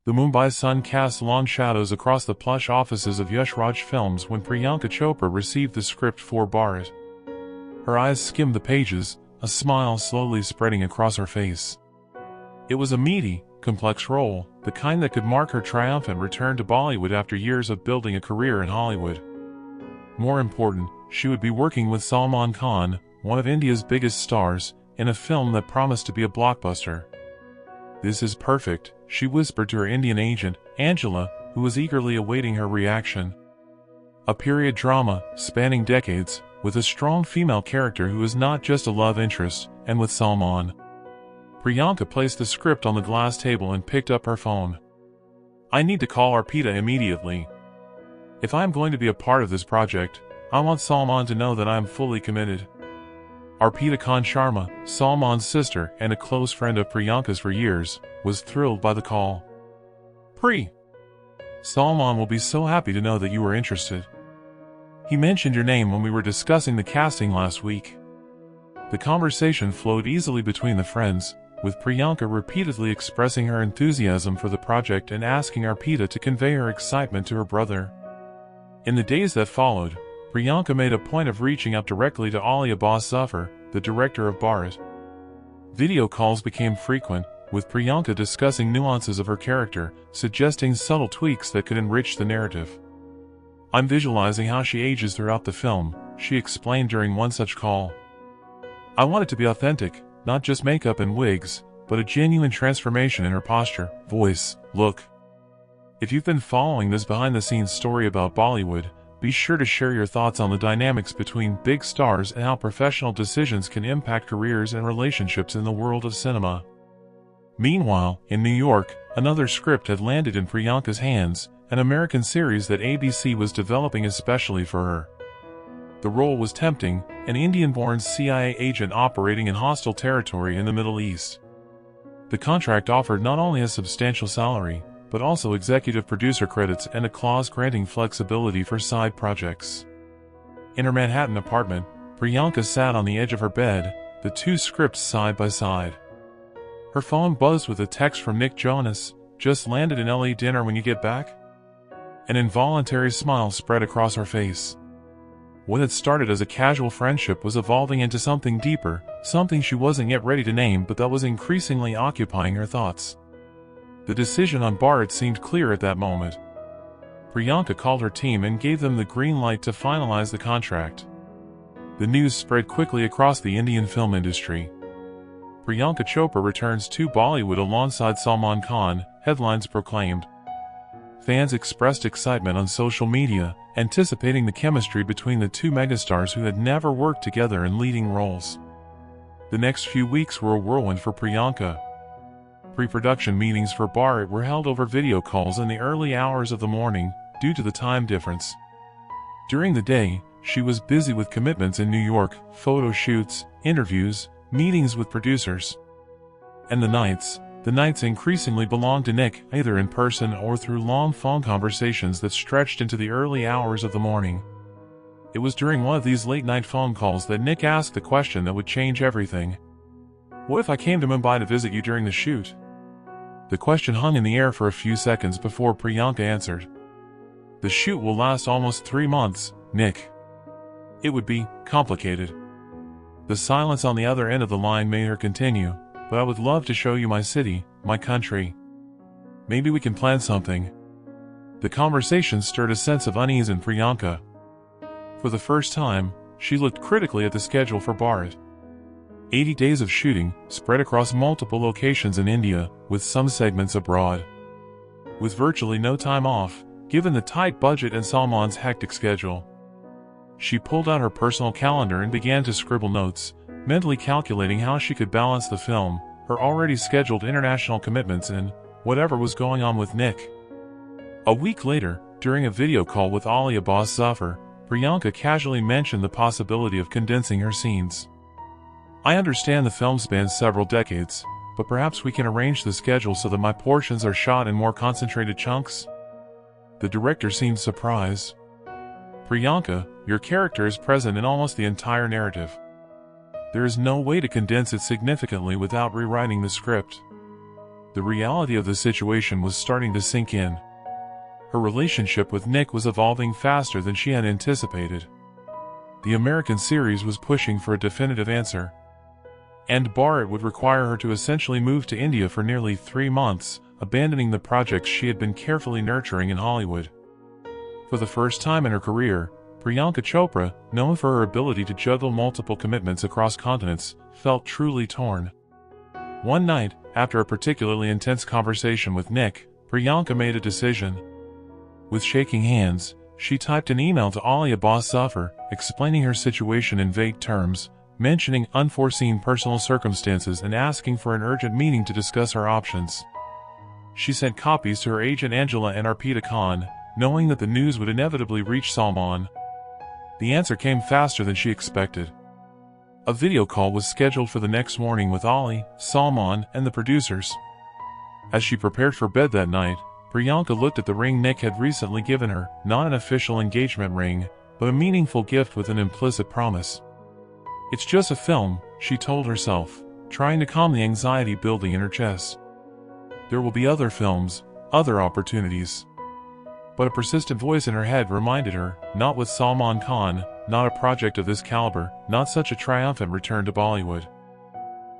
The Mumbai sun cast long shadows across the plush offices of Yash Raj Films when Priyanka Chopra received the script for Bharat. Her eyes skimmed the pages, a smile slowly spreading across her face. It was a meaty, complex role, the kind that could mark her triumphant return to Bollywood after years of building a career in Hollywood. More important, she would be working with Salman Khan, one of India's biggest stars, in a film that promised to be a blockbuster. "This is perfect," she whispered to her Indian agent, Angela, who was eagerly awaiting her reaction. A period drama, spanning decades, with a strong female character who is not just a love interest, and with Salman. Priyanka placed the script on the glass table and picked up her phone. "I need to call Arpita immediately. If I am going to be a part of this project, I want Salman to know that I am fully committed." Arpita Khan Sharma, Salman's sister and a close friend of Priyanka's for years, was thrilled by the call. "Pri, Salman will be so happy to know that you are interested. He mentioned your name when we were discussing the casting last week." The conversation flowed easily between the friends, with Priyanka repeatedly expressing her enthusiasm for the project and asking Arpita to convey her excitement to her brother. In the days that followed, Priyanka made a point of reaching out directly to Ali Abbas Zafar, the director of Bharat. Video calls became frequent, with Priyanka discussing nuances of her character, suggesting subtle tweaks that could enrich the narrative. "I'm visualizing how she ages throughout the film," she explained during one such call. "I want it to be authentic, not just makeup and wigs, but a genuine transformation in her posture, voice, look." If you've been following this behind-the-scenes story about Bollywood, be sure to share your thoughts on the dynamics between big stars and how professional decisions can impact careers and relationships in the world of cinema. Meanwhile, in New York, another script had landed in Priyanka's hands, an American series that ABC was developing especially for her. The role was tempting, an Indian-born CIA agent operating in hostile territory in the Middle East. The contract offered not only a substantial salary, but also executive producer credits and a clause granting flexibility for side projects. In her Manhattan apartment, Priyanka sat on the edge of her bed, the two scripts side by side. Her phone buzzed with a text from Nick Jonas, "Just landed in LA, dinner when you get back?" An involuntary smile spread across her face. What had started as a casual friendship was evolving into something deeper, something she wasn't yet ready to name but that was increasingly occupying her thoughts. The decision on Bharat seemed clear at that moment. Priyanka called her team and gave them the green light to finalize the contract. The news spread quickly across the Indian film industry. "Priyanka Chopra returns to Bollywood alongside Salman Khan," headlines proclaimed. Fans expressed excitement on social media, anticipating the chemistry between the two megastars who had never worked together in leading roles. The next few weeks were a whirlwind for Priyanka. Pre-production meetings for Bharat were held over video calls in the early hours of the morning, due to the time difference. During the day, she was busy with commitments in New York, photo shoots, interviews, meetings with producers. And the nights increasingly belonged to Nick, either in person or through long phone conversations that stretched into the early hours of the morning. It was during one of these late-night phone calls that Nick asked the question that would change everything. "What if I came to Mumbai to visit you during the shoot?" The question hung in the air for a few seconds before Priyanka answered. "The shoot will last almost 3 months, Nick. It would be complicated." The silence on the other end of the line made her continue, "But I would love to show you my city, my country. Maybe we can plan something." The conversation stirred a sense of unease in Priyanka. For the first time, she looked critically at the schedule for Bharat. 80 days of shooting, spread across multiple locations in India, with some segments abroad. With virtually no time off, given the tight budget and Salman's hectic schedule. She pulled out her personal calendar and began to scribble notes, mentally calculating how she could balance the film, her already scheduled international commitments and whatever was going on with Nick. A week later, during a video call with Ali Abbas Zafar, Priyanka casually mentioned the possibility of condensing her scenes. "I understand the film spans several decades, but perhaps we can arrange the schedule so that my portions are shot in more concentrated chunks?" The director seemed surprised. "Priyanka, your character is present in almost the entire narrative. There is no way to condense it significantly without rewriting the script. The reality of the situation was starting to sink in. Her relationship with Nick was evolving faster than she had anticipated. The American series was pushing for a definitive answer, and Bharat would require her to essentially move to India for nearly 3 months, abandoning the projects she had been carefully nurturing in Hollywood. For the first time in her career, Priyanka Chopra, known for her ability to juggle multiple commitments across continents, felt truly torn. One night, after a particularly intense conversation with Nick, Priyanka made a decision. With shaking hands, she typed an email to Ali Abbas Zafar, explaining her situation in vague terms, mentioning unforeseen personal circumstances and asking for an urgent meeting to discuss her options. She sent copies to her agent Angela and Arpita Khan, knowing that the news would inevitably reach Salman. The answer came faster than she expected. A video call was scheduled for the next morning with Ali, Salman, and the producers. As she prepared for bed that night, Priyanka looked at the ring Nick had recently given her, not an official engagement ring, but a meaningful gift with an implicit promise. "It's just a film," she told herself, trying to calm the anxiety building in her chest. "There will be other films, other opportunities." But a persistent voice in her head reminded her, not with Salman Khan, not a project of this caliber, not such a triumphant return to Bollywood.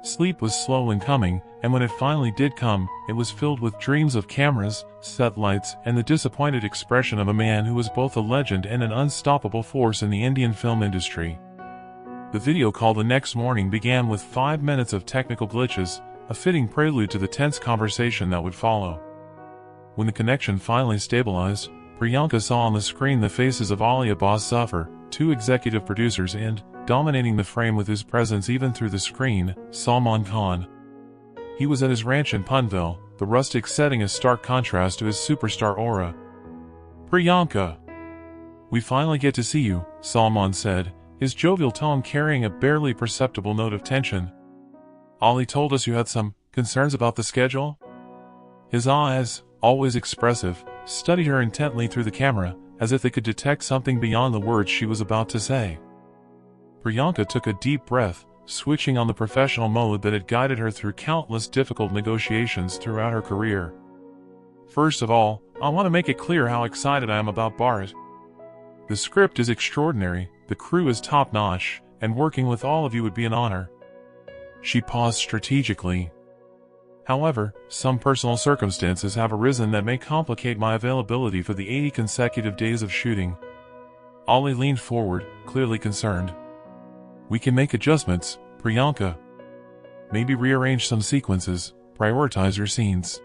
Sleep was slow in coming, and when it finally did come, it was filled with dreams of cameras, set lights, and the disappointed expression of a man who was both a legend and an unstoppable force in the Indian film industry. The video call the next morning began with 5 minutes of technical glitches, a fitting prelude to the tense conversation that would follow. When the connection finally stabilized, Priyanka saw on the screen the faces of Ali Abbas Zafar, 2 executive producers, and, dominating the frame with his presence even through the screen, Salman Khan. He was at his ranch in Punjab, the rustic setting a stark contrast to his superstar aura. "Priyanka, we finally get to see you," Salman said, his jovial tone carrying a barely perceptible note of tension. "Ali told us you had some concerns about the schedule?" His eyes, always expressive, studied her intently through the camera, as if they could detect something beyond the words she was about to say. Priyanka took a deep breath, switching on the professional mode that had guided her through countless difficult negotiations throughout her career. "First of all, I want to make it clear how excited I am about Bharat. The script is extraordinary, the crew is top-notch, and working with all of you would be an honor." She paused strategically. "However, some personal circumstances have arisen that may complicate my availability for the 80 consecutive days of shooting." Ali leaned forward, clearly concerned. "We can make adjustments, Priyanka. Maybe rearrange some sequences, prioritize your scenes.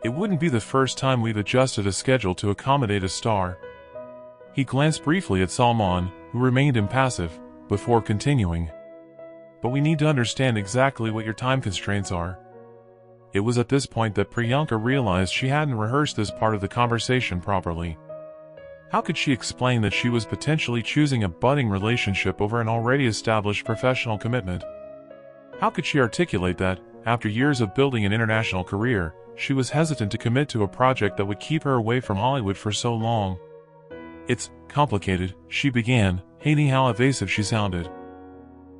It wouldn't be the first time we've adjusted a schedule to accommodate a star." He glanced briefly at Salman, who remained impassive, before continuing. "But we need to understand exactly what your time constraints are." It was at this point that Priyanka realized she hadn't rehearsed this part of the conversation properly. How could she explain that she was potentially choosing a budding relationship over an already established professional commitment? How could she articulate that, after years of building an international career, she was hesitant to commit to a project that would keep her away from Hollywood for so long? "It's complicated," she began, hating how evasive she sounded.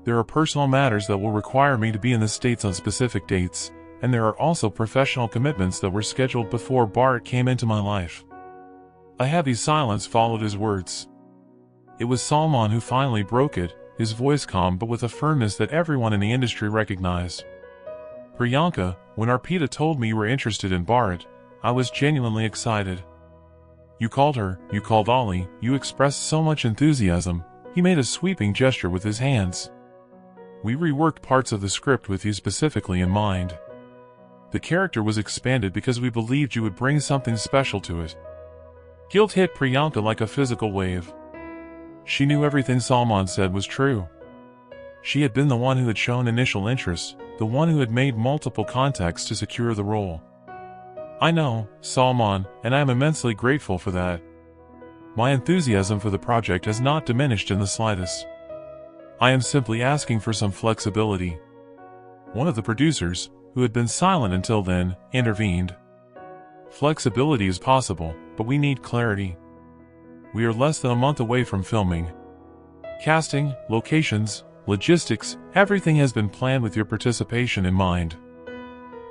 "There are personal matters that will require me to be in the States on specific dates, and there are also professional commitments that were scheduled before Bharat came into my life." A heavy silence followed his words. It was Salman who finally broke it, his voice calm but with a firmness that everyone in the industry recognized. "Priyanka, when Arpita told me you were interested in Bharat, I was genuinely excited. You called her, you called Ali, you expressed so much enthusiasm." He made a sweeping gesture with his hands. "We reworked parts of the script with you specifically in mind. The character was expanded because we believed you would bring something special to it." Guilt hit Priyanka like a physical wave. She knew everything Salman said was true. She had been the one who had shown initial interest, the one who had made multiple contacts to secure the role. "I know, Salman, and I am immensely grateful for that. My enthusiasm for the project has not diminished in the slightest. I am simply asking for some flexibility." One of the producers, who had been silent until then, intervened. "Flexibility is possible, but we need clarity. We are less than a month away from filming. Casting, locations, logistics, everything has been planned with your participation in mind.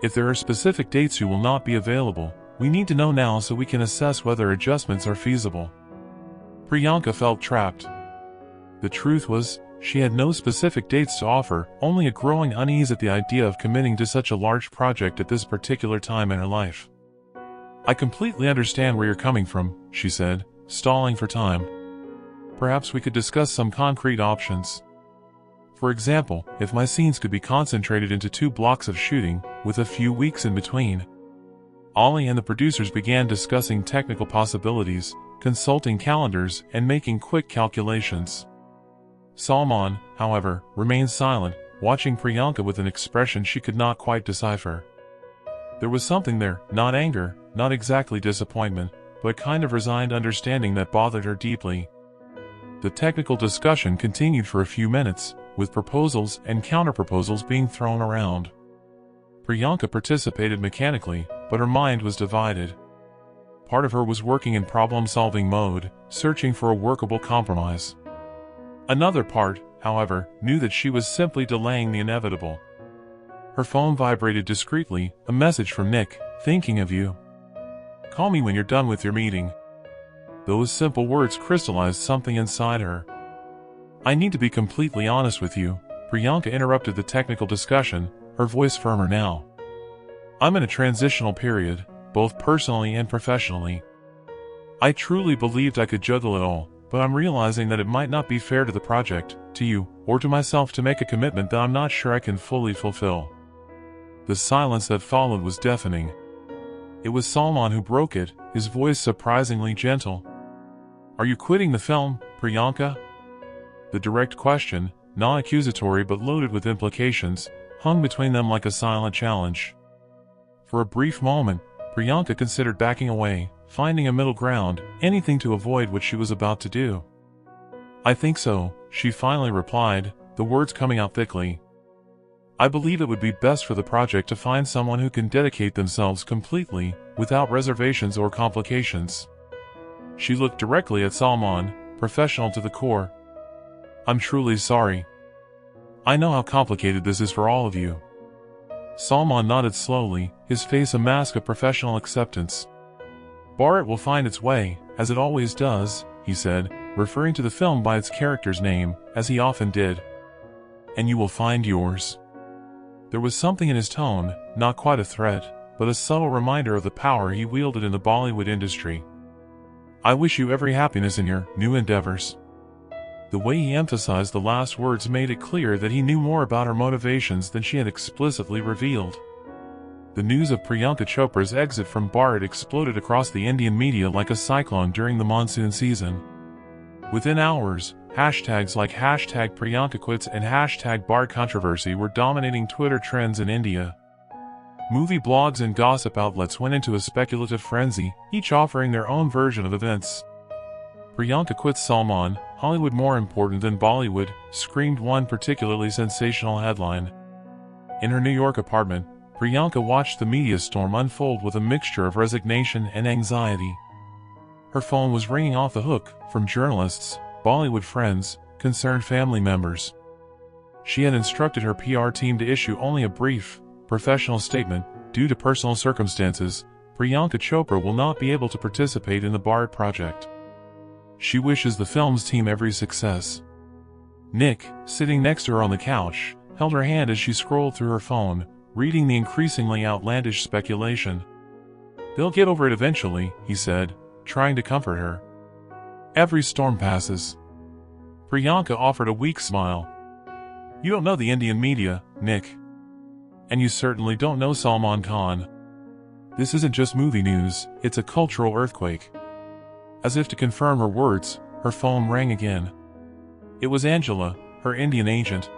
If there are specific dates you will not be available, we need to know now so we can assess whether adjustments are feasible. Priyanka felt trapped. The truth was, she had no specific dates to offer, only a growing unease at the idea of committing to such a large project at this particular time in her life. "I completely understand where you're coming from," she said, stalling for time. "Perhaps we could discuss some concrete options. For example, if my scenes could be concentrated into 2 blocks of shooting, with a few weeks in between." Ollie and the producers began discussing technical possibilities, consulting calendars, and making quick calculations. Salman, however, remained silent, watching Priyanka with an expression she could not quite decipher. There was something there, not anger, not exactly disappointment, but a kind of resigned understanding that bothered her deeply. The technical discussion continued for a few minutes, with proposals and counterproposals being thrown around. Priyanka participated mechanically, but her mind was divided. Part of her was working in problem-solving mode, searching for a workable compromise. Another part, however, knew that she was simply delaying the inevitable. Her phone vibrated discreetly, a message from Nick, "Thinking of you. Call me when you're done with your meeting." Those simple words crystallized something inside her. "I need to be completely honest with you," Priyanka interrupted the technical discussion, her voice firmer now. "I'm in a transitional period, both personally and professionally. I truly believed I could juggle it all, but I'm realizing that it might not be fair to the project, to you, or to myself to make a commitment that I'm not sure I can fully fulfill." The silence that followed was deafening. It was Salman who broke it, his voice surprisingly gentle. "Are you quitting the film, Priyanka?" The direct question, non-accusatory but loaded with implications, hung between them like a silent challenge. For a brief moment, Priyanka considered backing away, finding a middle ground, anything to avoid what she was about to do. "I think so," she finally replied, the words coming out thickly. "I believe it would be best for the project to find someone who can dedicate themselves completely, without reservations or complications." She looked directly at Salman, professional to the core. "I'm truly sorry. I know how complicated this is for all of you." Salman nodded slowly, his face a mask of professional acceptance. "Bharat will find its way, as it always does," he said, referring to the film by its character's name, as he often did. "And you will find yours." There was something in his tone, not quite a threat, but a subtle reminder of the power he wielded in the Bollywood industry. "I wish you every happiness in your new endeavors." The way he emphasized the last words made it clear that he knew more about her motivations than she had explicitly revealed. The news of Priyanka Chopra's exit from Bharat exploded across the Indian media like a cyclone during the monsoon season. Within hours, hashtags like #PriyankaQuits and #Bharat controversy were dominating Twitter trends in India. Movie blogs and gossip outlets went into a speculative frenzy, each offering their own version of events. "Priyanka quits Salman, Hollywood more important than Bollywood," screamed one particularly sensational headline. In her New York apartment, Priyanka watched the media storm unfold with a mixture of resignation and anxiety. Her phone was ringing off the hook, from journalists, Bollywood friends, concerned family members. She had instructed her PR team to issue only a brief, professional statement. "Due to personal circumstances, Priyanka Chopra will not be able to participate in the Bharat project. She wishes the film's team every success." Nick, sitting next to her on the couch, held her hand as she scrolled through her phone, reading the increasingly outlandish speculation. "They'll get over it eventually," he said, trying to comfort her. "Every storm passes." Priyanka offered a weak smile. "You don't know the Indian media, Nick. And you certainly don't know Salman Khan. This isn't just movie news, it's a cultural earthquake." As if to confirm her words, her phone rang again. It was Angela, her Indian agent.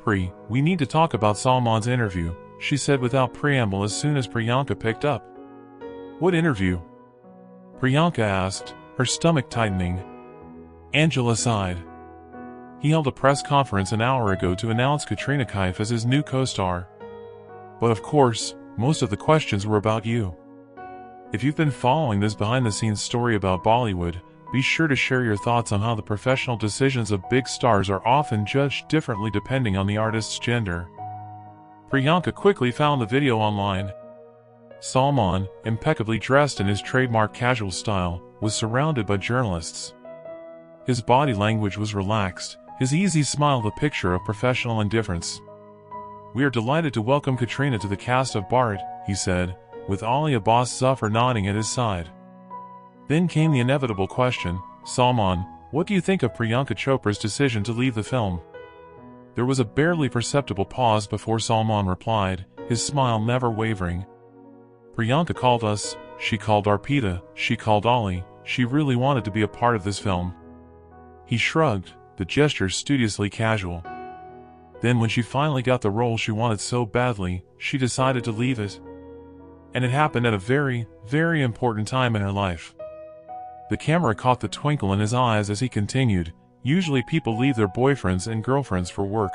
"Pri, we need to talk about Salman's interview," she said without preamble as soon as Priyanka picked up. "What interview?" Priyanka asked, her stomach tightening. Angela sighed. "He held a press conference an hour ago to announce Katrina Kaif as his new co-star. But of course, most of the questions were about you. If you've been following this behind-the-scenes story about Bollywood, be sure to share your thoughts on how the professional decisions of big stars are often judged differently depending on the artist's gender." Priyanka quickly found the video online. Salman, impeccably dressed in his trademark casual style, was surrounded by journalists. His body language was relaxed, his easy smile the picture of professional indifference. "We are delighted to welcome Katrina to the cast of Bharat," he said, with Ali Abbas Zafar nodding at his side. Then came the inevitable question, "Salman, what do you think of Priyanka Chopra's decision to leave the film?" There was a barely perceptible pause before Salman replied, his smile never wavering. "Priyanka called us, she called Arpita, she called Ali, she really wanted to be a part of this film." He shrugged, the gesture studiously casual. Then when she finally got the role she wanted so badly, she decided to leave it. And it happened at a very, very important time in her life. The camera caught the twinkle in his eyes as he continued, "Usually people leave their boyfriends and girlfriends for work.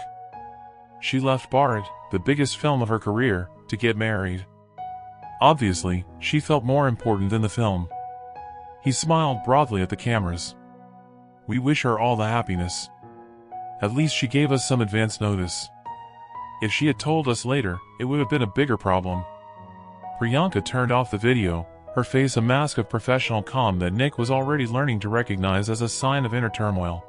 She left Bharat, the biggest film of her career, to get married. Obviously, she felt more important than the film." He smiled broadly at the cameras. "We wish her all the happiness. At least she gave us some advance notice. If she had told us later, it would have been a bigger problem." Priyanka turned off the video, her face a mask of professional calm that Nick was already learning to recognize as a sign of inner turmoil.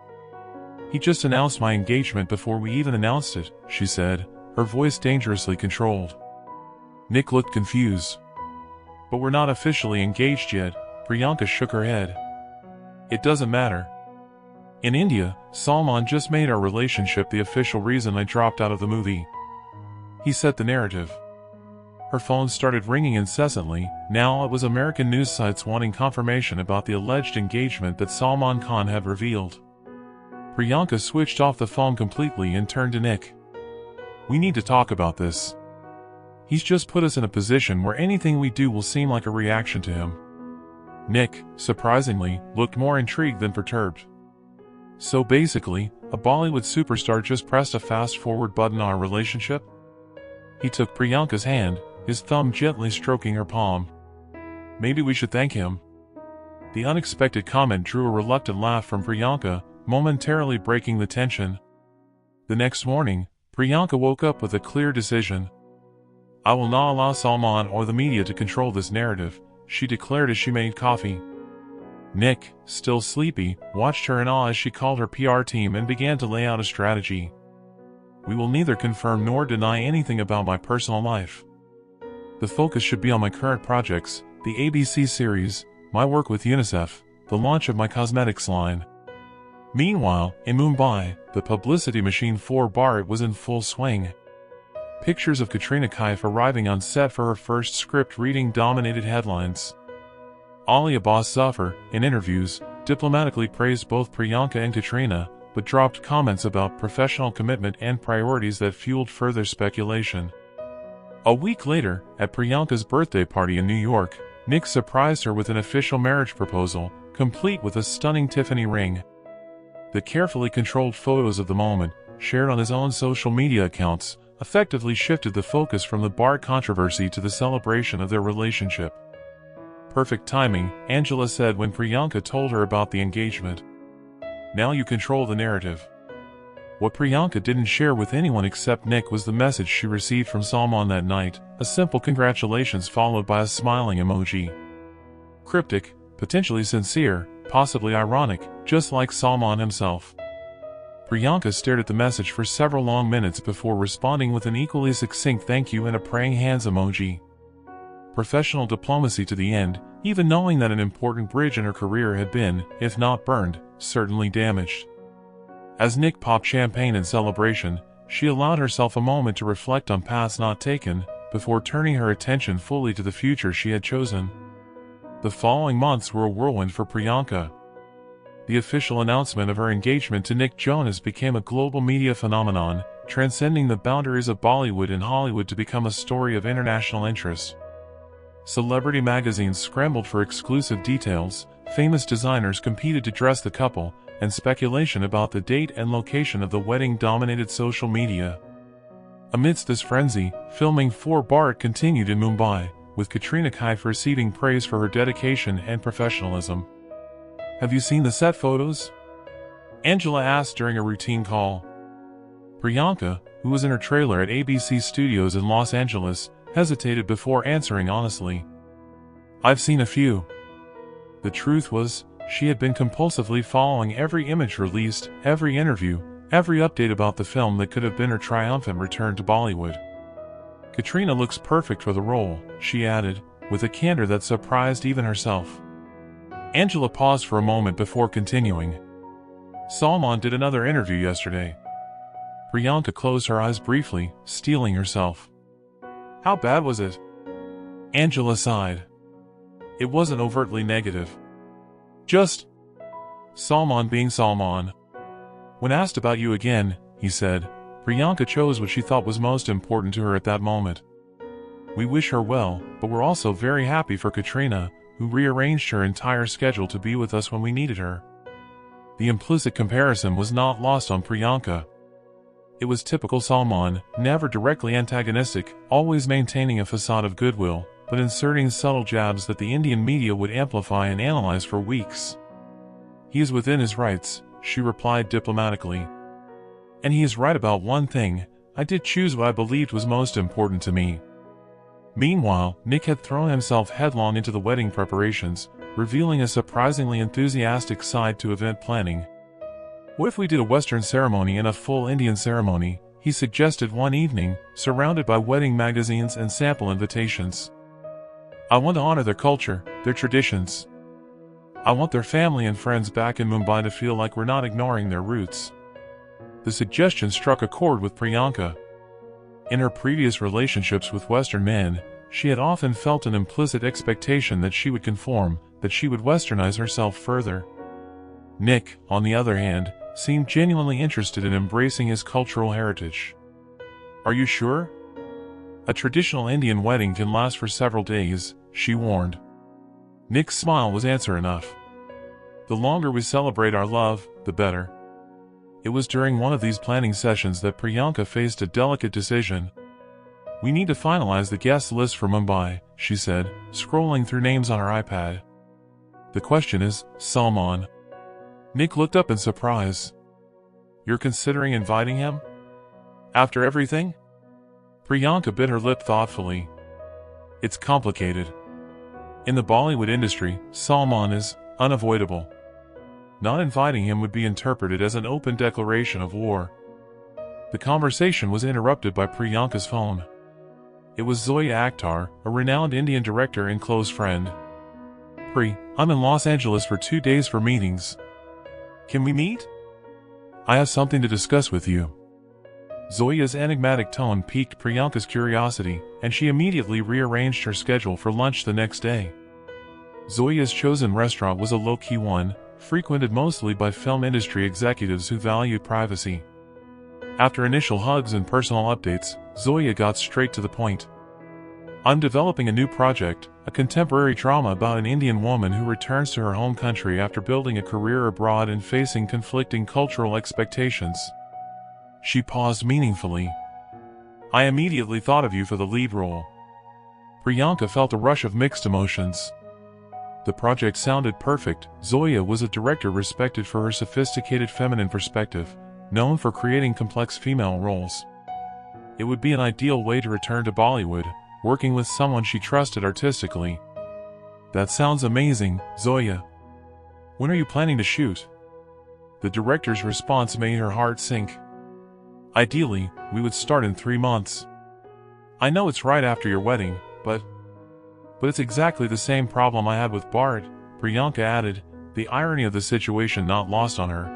"He just announced my engagement before we even announced it," she said, her voice dangerously controlled. Nick looked confused. "But we're not officially engaged yet," Priyanka shook her head. "It doesn't matter. In India, Salman just made our relationship the official reason I dropped out of the movie. He set the narrative." Her phone started ringing incessantly. Now it was American news sites wanting confirmation about the alleged engagement that Salman Khan had revealed. Priyanka switched off the phone completely and turned to Nick. "We need to talk about this. He's just put us in a position where anything we do will seem like a reaction to him." Nick, surprisingly, looked more intrigued than perturbed. "So basically, a Bollywood superstar just pressed a fast-forward button on our relationship?" He took Priyanka's hand, his thumb gently stroking her palm. "Maybe we should thank him." The unexpected comment drew a reluctant laugh from Priyanka, momentarily breaking the tension. The next morning, Priyanka woke up with a clear decision. "I will not allow Salman or the media to control this narrative," she declared as she made coffee. Nick, still sleepy, watched her in awe as she called her PR team and began to lay out a strategy. "We will neither confirm nor deny anything about my personal life. The focus should be on my current projects, the ABC series, my work with UNICEF, the launch of my cosmetics line." Meanwhile, in Mumbai, the publicity machine for Bharat was in full swing. Pictures of Katrina Kaif arriving on set for her first script reading dominated headlines. Ali Abbas Zafar, in interviews, diplomatically praised both Priyanka and Katrina, but dropped comments about professional commitment and priorities that fueled further speculation. A week later, at Priyanka's birthday party in New York, Nick surprised her with an official marriage proposal, complete with a stunning Tiffany ring. The carefully controlled photos of the moment, shared on his own social media accounts, effectively shifted the focus from the Bharat controversy to the celebration of their relationship. "Perfect timing," Angela said when Priyanka told her about the engagement. "Now you control the narrative." What Priyanka didn't share with anyone except Nick was the message she received from Salman that night, a simple congratulations followed by a smiling emoji. Cryptic, potentially sincere, possibly ironic, just like Salman himself. Priyanka stared at the message for several long minutes before responding with an equally succinct thank you and a praying hands emoji. Professional diplomacy to the end, even knowing that an important bridge in her career had been, if not burned, certainly damaged. As Nick popped champagne in celebration, she allowed herself a moment to reflect on paths not taken, before turning her attention fully to the future she had chosen. The following months were a whirlwind for Priyanka. The official announcement of her engagement to Nick Jonas became a global media phenomenon, transcending the boundaries of Bollywood and Hollywood to become a story of international interest. Celebrity magazines scrambled for exclusive details, famous designers competed to dress the couple, and speculation about the date and location of the wedding dominated social media. Amidst this frenzy, filming for Bharat continued in Mumbai, with Katrina Kaif receiving praise for her dedication and professionalism. "Have you seen the set photos?" Angela asked during a routine call. Priyanka, who was in her trailer at ABC Studios in Los Angeles, hesitated before answering honestly. "I've seen a few." The truth was, she had been compulsively following every image released, every interview, every update about the film that could have been her triumphant return to Bollywood. "Katrina looks perfect for the role," she added, with a candor that surprised even herself. Angela paused for a moment before continuing. "Salman did another interview yesterday." Priyanka closed her eyes briefly, steeling herself. "How bad was it?" Angela sighed. "It wasn't overtly negative. Just Salman being Salman." When asked about you again, he said, Priyanka chose what she thought was most important to her at that moment. "We wish her well, but we're also very happy for Katrina, who rearranged her entire schedule to be with us when we needed her." The implicit comparison was not lost on Priyanka. It was typical Salman, never directly antagonistic, always maintaining a facade of goodwill, but inserting subtle jabs that the Indian media would amplify and analyze for weeks. "He is within his rights," she replied diplomatically. "And he is right about one thing, I did choose what I believed was most important to me." Meanwhile, Nick had thrown himself headlong into the wedding preparations, revealing a surprisingly enthusiastic side to event planning. "What if we did a Western ceremony and a full Indian ceremony?" he suggested one evening, surrounded by wedding magazines and sample invitations. "I want to honor their culture, their traditions. I want their family and friends back in Mumbai to feel like we're not ignoring their roots." The suggestion struck a chord with Priyanka. In her previous relationships with Western men, she had often felt an implicit expectation that she would conform, that she would westernize herself further. Nick, on the other hand, seemed genuinely interested in embracing his cultural heritage. "Are you sure? A traditional Indian wedding can last for several days," she warned. Nick's smile was answer enough. "The longer we celebrate our love, the better." It was during one of these planning sessions that Priyanka faced a delicate decision. "We need to finalize the guest list for Mumbai," she said, scrolling through names on her iPad. "The question is, Salman." Nick looked up in surprise. "You're considering inviting him? After everything?" Priyanka bit her lip thoughtfully. "It's complicated. In the Bollywood industry, Salman is unavoidable. Not inviting him would be interpreted as an open declaration of war." The conversation was interrupted by Priyanka's phone. It was Zoya Akhtar, a renowned Indian director and close friend. "Pri, I'm in Los Angeles for 2 days for meetings. Can we meet? I have something to discuss with you." Zoya's enigmatic tone piqued Priyanka's curiosity, and she immediately rearranged her schedule for lunch the next day. Zoya's chosen restaurant was a low-key one, frequented mostly by film industry executives who valued privacy. After initial hugs and personal updates, Zoya got straight to the point. "I'm developing a new project, a contemporary drama about an Indian woman who returns to her home country after building a career abroad and facing conflicting cultural expectations." She paused meaningfully. "I immediately thought of you for the lead role." Priyanka felt a rush of mixed emotions. The project sounded perfect. Zoya was a director respected for her sophisticated feminine perspective, known for creating complex female roles. It would be an ideal way to return to Bollywood, working with someone she trusted artistically. "That sounds amazing, Zoya. When are you planning to shoot?" The director's response made her heart sink. "Ideally, we would start in 3 months. I know it's right after your wedding, but it's exactly the same problem I had with Bart," Priyanka added, the irony of the situation not lost on her.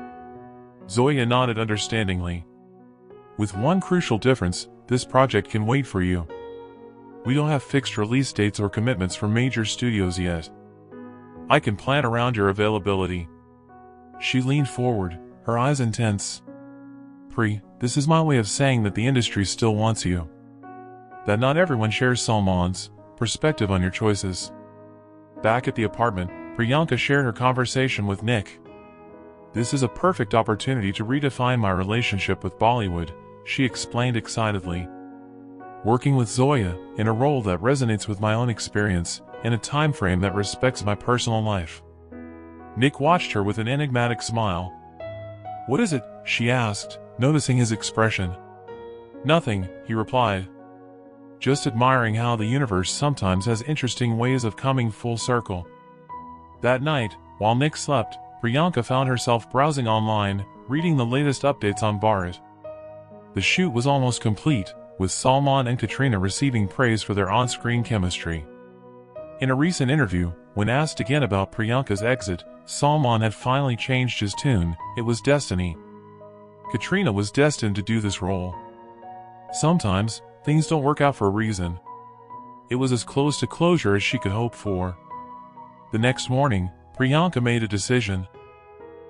Zoya nodded understandingly. "With one crucial difference, this project can wait for you. We don't have fixed release dates or commitments from major studios yet. I can plan around your availability." She leaned forward, her eyes intense. "Pri, this is my way of saying that the industry still wants you. That not everyone shares Salman's perspective on your choices." Back at the apartment, Priyanka shared her conversation with Nick. "This is a perfect opportunity to redefine my relationship with Bollywood," she explained excitedly. "Working with Zoya, in a role that resonates with my own experience, in a time frame that respects my personal life." Nick watched her with an enigmatic smile. "What is it?" she asked, noticing his expression. "Nothing," he replied. "Just admiring how the universe sometimes has interesting ways of coming full circle." That night, while Nick slept, Priyanka found herself browsing online, reading the latest updates on Bharat. The shoot was almost complete, with Salman and Katrina receiving praise for their on-screen chemistry. In a recent interview, when asked again about Priyanka's exit, Salman had finally changed his tune. It was destiny. Katrina was destined to do this role. Sometimes, things don't work out for a reason. It was as close to closure as she could hope for. The next morning, Priyanka made a decision.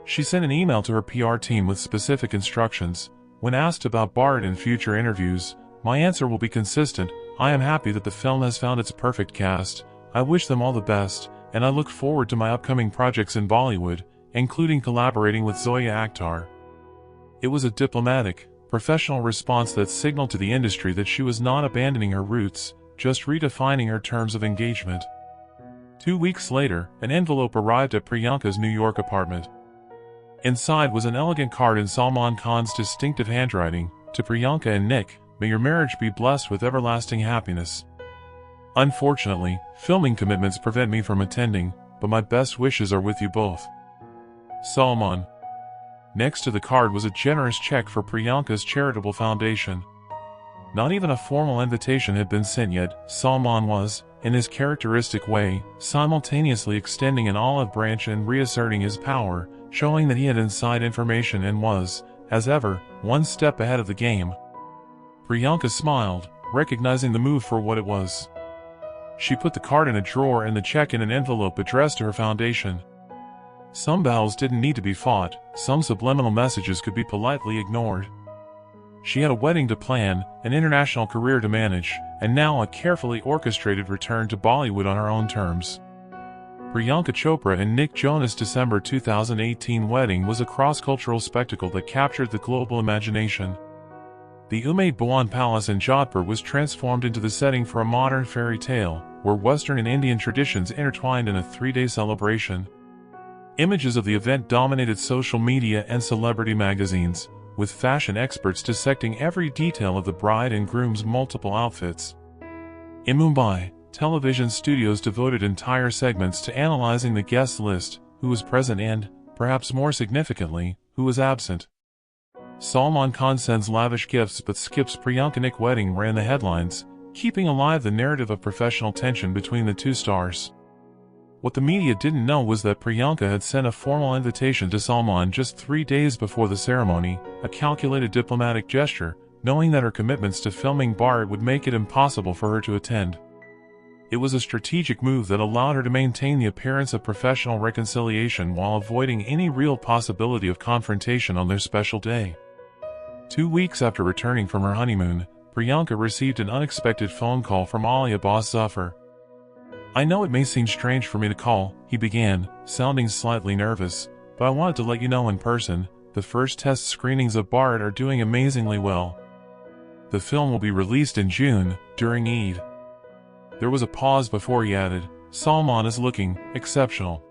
She sent an email to her PR team with specific instructions. When asked about Bharat in future interviews, "My answer will be consistent. I am happy that the film has found its perfect cast. I wish them all the best, and I look forward to my upcoming projects in Bollywood, including collaborating with Zoya Akhtar." It was a diplomatic, professional response that signaled to the industry that she was not abandoning her roots, just redefining her terms of engagement. 2 weeks later, an envelope arrived at Priyanka's New York apartment. Inside was an elegant card in Salman Khan's distinctive handwriting. "To Priyanka and Nick, may your marriage be blessed with everlasting happiness. Unfortunately, filming commitments prevent me from attending, but my best wishes are with you both. Salman." Next to the card was a generous check for Priyanka's charitable foundation. Not even a formal invitation had been sent yet. Salman was, in his characteristic way, simultaneously extending an olive branch and reasserting his power, showing that he had inside information and was, as ever, one step ahead of the game. Priyanka smiled, recognizing the move for what it was. She put the card in a drawer and the check in an envelope addressed to her foundation. Some battles didn't need to be fought, some subliminal messages could be politely ignored. She had a wedding to plan, an international career to manage, and now a carefully orchestrated return to Bollywood on her own terms. Priyanka Chopra and Nick Jonas' December 2018 wedding was a cross-cultural spectacle that captured the global imagination. The Umaid Bhawan Palace in Jodhpur was transformed into the setting for a modern fairy tale, where Western and Indian traditions intertwined in a 3-day celebration. Images of the event dominated social media and celebrity magazines, with fashion experts dissecting every detail of the bride and groom's multiple outfits. In Mumbai, television studios devoted entire segments to analyzing the guest list, who was present and, perhaps more significantly, who was absent. Salman Khan sends lavish gifts but skips Priyanka-Nick wedding ran the headlines, keeping alive the narrative of professional tension between the two stars. What the media didn't know was that Priyanka had sent a formal invitation to Salman just 3 days before the ceremony, a calculated diplomatic gesture, knowing that her commitments to filming Bharat would make it impossible for her to attend. It was a strategic move that allowed her to maintain the appearance of professional reconciliation while avoiding any real possibility of confrontation on their special day. 2 weeks after returning from her honeymoon, Priyanka received an unexpected phone call from Ali Abbas Zafar. "I know it may seem strange for me to call," he began, sounding slightly nervous, "but I wanted to let you know in person, the first test screenings of Bharat are doing amazingly well. The film will be released in June, during Eid." There was a pause before he added, "Salman is looking exceptional."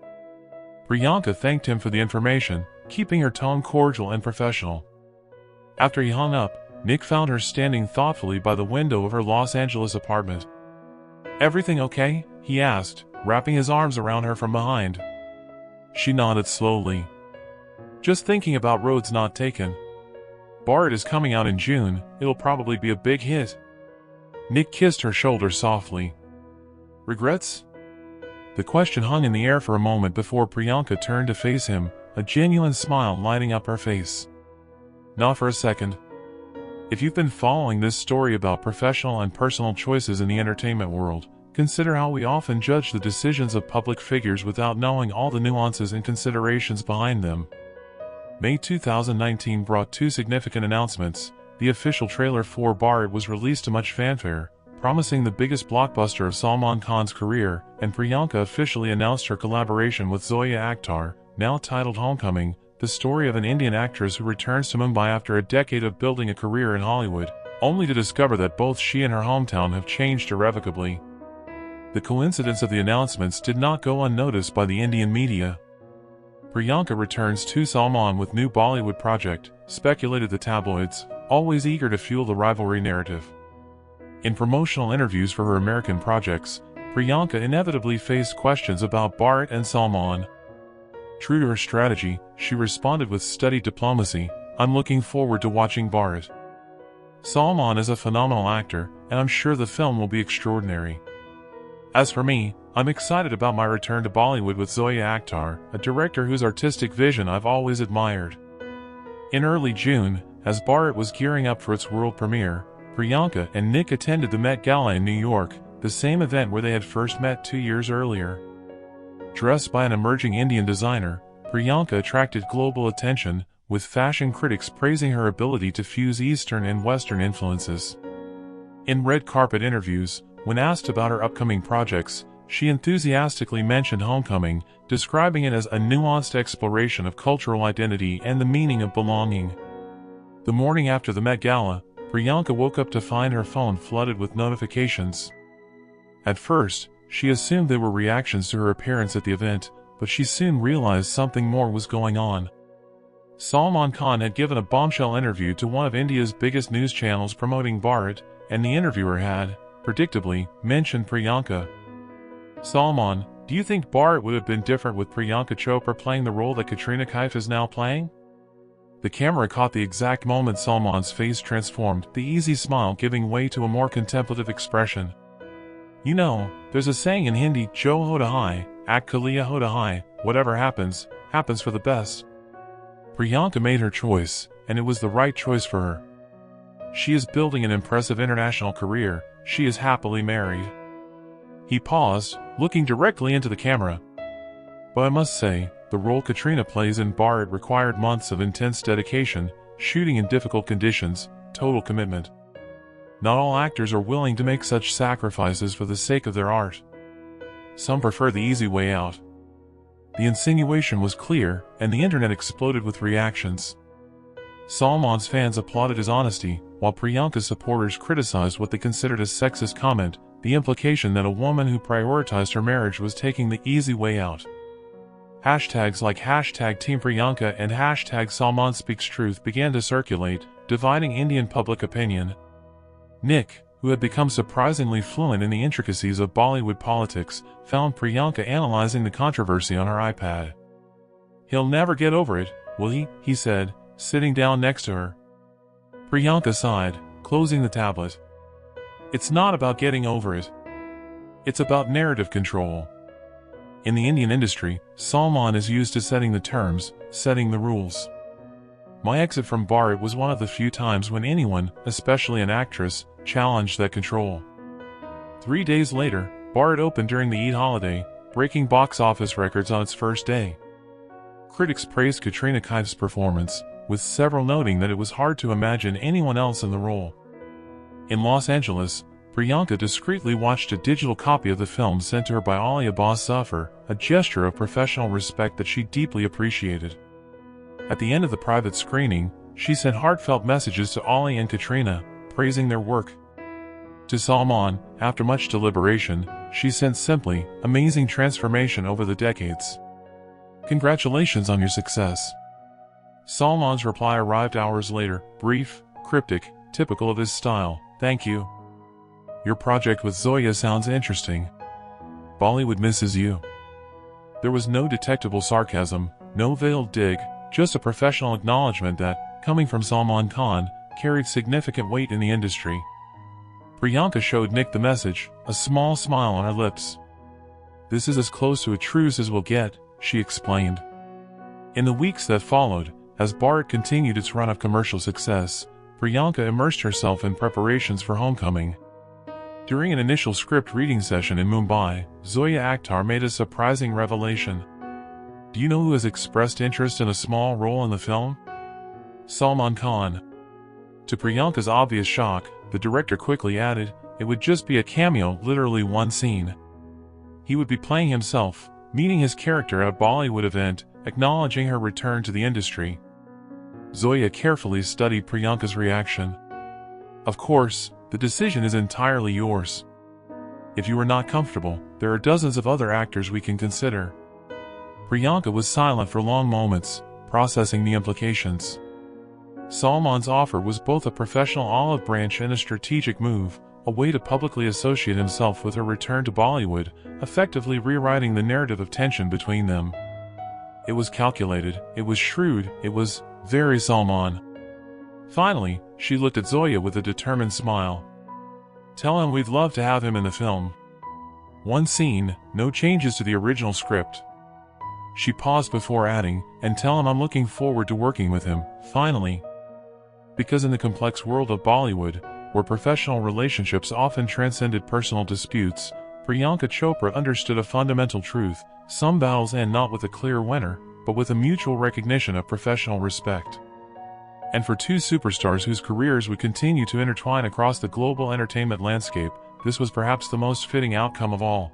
Priyanka thanked him for the information, keeping her tone cordial and professional. After he hung up, Nick found her standing thoughtfully by the window of her Los Angeles apartment. "Everything okay?" he asked, wrapping his arms around her from behind. She nodded slowly. "Just thinking about Roads Not Taken. Bharat is coming out in June, it'll probably be a big hit." Nick kissed her shoulder softly. "Regrets?" The question hung in the air for a moment before Priyanka turned to face him, a genuine smile lighting up her face. "Not for a second. If you've been following this story about professional and personal choices in the entertainment world, consider how we often judge the decisions of public figures without knowing all the nuances and considerations behind them." May 2019 brought two significant announcements. The official trailer for Bharat was released to much fanfare, promising the biggest blockbuster of Salman Khan's career, and Priyanka officially announced her collaboration with Zoya Akhtar, now titled Homecoming, the story of an Indian actress who returns to Mumbai after a decade of building a career in Hollywood, only to discover that both she and her hometown have changed irrevocably. The coincidence of the announcements did not go unnoticed by the Indian media. Priyanka returns to Salman with new Bollywood project, speculated the tabloids, always eager to fuel the rivalry narrative. In promotional interviews for her American projects, Priyanka inevitably faced questions about Bharat and Salman. True to her strategy, she responded with studied diplomacy, "I'm looking forward to watching Bharat. Salman is a phenomenal actor, and I'm sure the film will be extraordinary. As for me, I'm excited about my return to Bollywood with Zoya Akhtar, a director whose artistic vision I've always admired." In early June, as Bharat was gearing up for its world premiere, Priyanka and Nick attended the Met Gala in New York, the same event where they had first met 2 years earlier. Dressed by an emerging Indian designer, Priyanka attracted global attention, with fashion critics praising her ability to fuse Eastern and Western influences. In red carpet interviews, when asked about her upcoming projects, she enthusiastically mentioned Homecoming, describing it as a nuanced exploration of cultural identity and the meaning of belonging. The morning after the Met Gala, Priyanka woke up to find her phone flooded with notifications. At first, she assumed they were reactions to her appearance at the event, but she soon realized something more was going on. Salman Khan had given a bombshell interview to one of India's biggest news channels promoting Bharat, and the interviewer had, predictably, mentioned Priyanka. "Salman, do you think Bharat would have been different with Priyanka Chopra playing the role that Katrina Kaif is now playing?" The camera caught the exact moment Salman's face transformed, the easy smile giving way to a more contemplative expression. "You know, there's a saying in Hindi, Jo hota hai, ak kaliya hota hai, whatever happens, happens for the best." Priyanka made her choice, and it was the right choice for her. She is building an impressive international career, she is happily married. He paused, looking directly into the camera. "But I must say, the role Katrina plays in Bharat required months of intense dedication, shooting in difficult conditions, total commitment. Not all actors are willing to make such sacrifices for the sake of their art. Some prefer the easy way out." The insinuation was clear, and the internet exploded with reactions. Salman's fans applauded his honesty, while Priyanka's supporters criticized what they considered a sexist comment, the implication that a woman who prioritized her marriage was taking the easy way out. Hashtags like #Team Priyanka and #Salman Speaks Truth began to circulate, dividing Indian public opinion. Nick, who had become surprisingly fluent in the intricacies of Bollywood politics, found Priyanka analyzing the controversy on her iPad. "He'll never get over it, will he?" he said, sitting down next to her. Priyanka sighed, closing the tablet. "It's not about getting over it. It's about narrative control. In the Indian industry, Salman is used to setting the terms, setting the rules. My exit from Bharat was one of the few times when anyone, especially an actress, challenged that control." 3 days later, Bharat opened during the Eid holiday, breaking box office records on its first day. Critics praised Katrina Kaif's performance, with several noting that it was hard to imagine anyone else in the role. In Los Angeles, Priyanka discreetly watched a digital copy of the film sent to her by Ali Abbas Zafar, a gesture of professional respect that she deeply appreciated. At the end of the private screening, she sent heartfelt messages to Ali and Katrina, praising their work. To Salman, after much deliberation, she sent simply, "Amazing transformation over the decades. Congratulations on your success." Salman's reply arrived hours later, brief, cryptic, typical of his style, "Thank you. Your project with Zoya sounds interesting. Bollywood misses you." There was no detectable sarcasm, no veiled dig, just a professional acknowledgement that, coming from Salman Khan, carried significant weight in the industry. Priyanka showed Nick the message, a small smile on her lips. "This is as close to a truce as we'll get," she explained. In the weeks that followed, as Bharat continued its run of commercial success, Priyanka immersed herself in preparations for Homecoming. During an initial script reading session in Mumbai, Zoya Akhtar made a surprising revelation. "Do you know who has expressed interest in a small role in the film?" "Salman Khan." To Priyanka's obvious shock, the director quickly added, "It would just be a cameo, literally one scene. He would be playing himself, meeting his character at a Bollywood event, acknowledging her return to the industry." Zoya carefully studied Priyanka's reaction. "Of course, the decision is entirely yours. If you are not comfortable, there are dozens of other actors we can consider." Priyanka was silent for long moments, processing the implications. Salman's offer was both a professional olive branch and a strategic move, a way to publicly associate himself with her return to Bollywood, effectively rewriting the narrative of tension between them. It was calculated, it was shrewd, it was very Salman. Finally, she looked at Zoya with a determined smile. "Tell him we'd love to have him in the film. One scene, no changes to the original script." She paused before adding, "And tell him I'm looking forward to working with him, finally." Because in the complex world of Bollywood, where professional relationships often transcended personal disputes, Priyanka Chopra understood a fundamental truth: some battles end not with a clear winner, but with a mutual recognition of professional respect. And for two superstars whose careers would continue to intertwine across the global entertainment landscape, this was perhaps the most fitting outcome of all.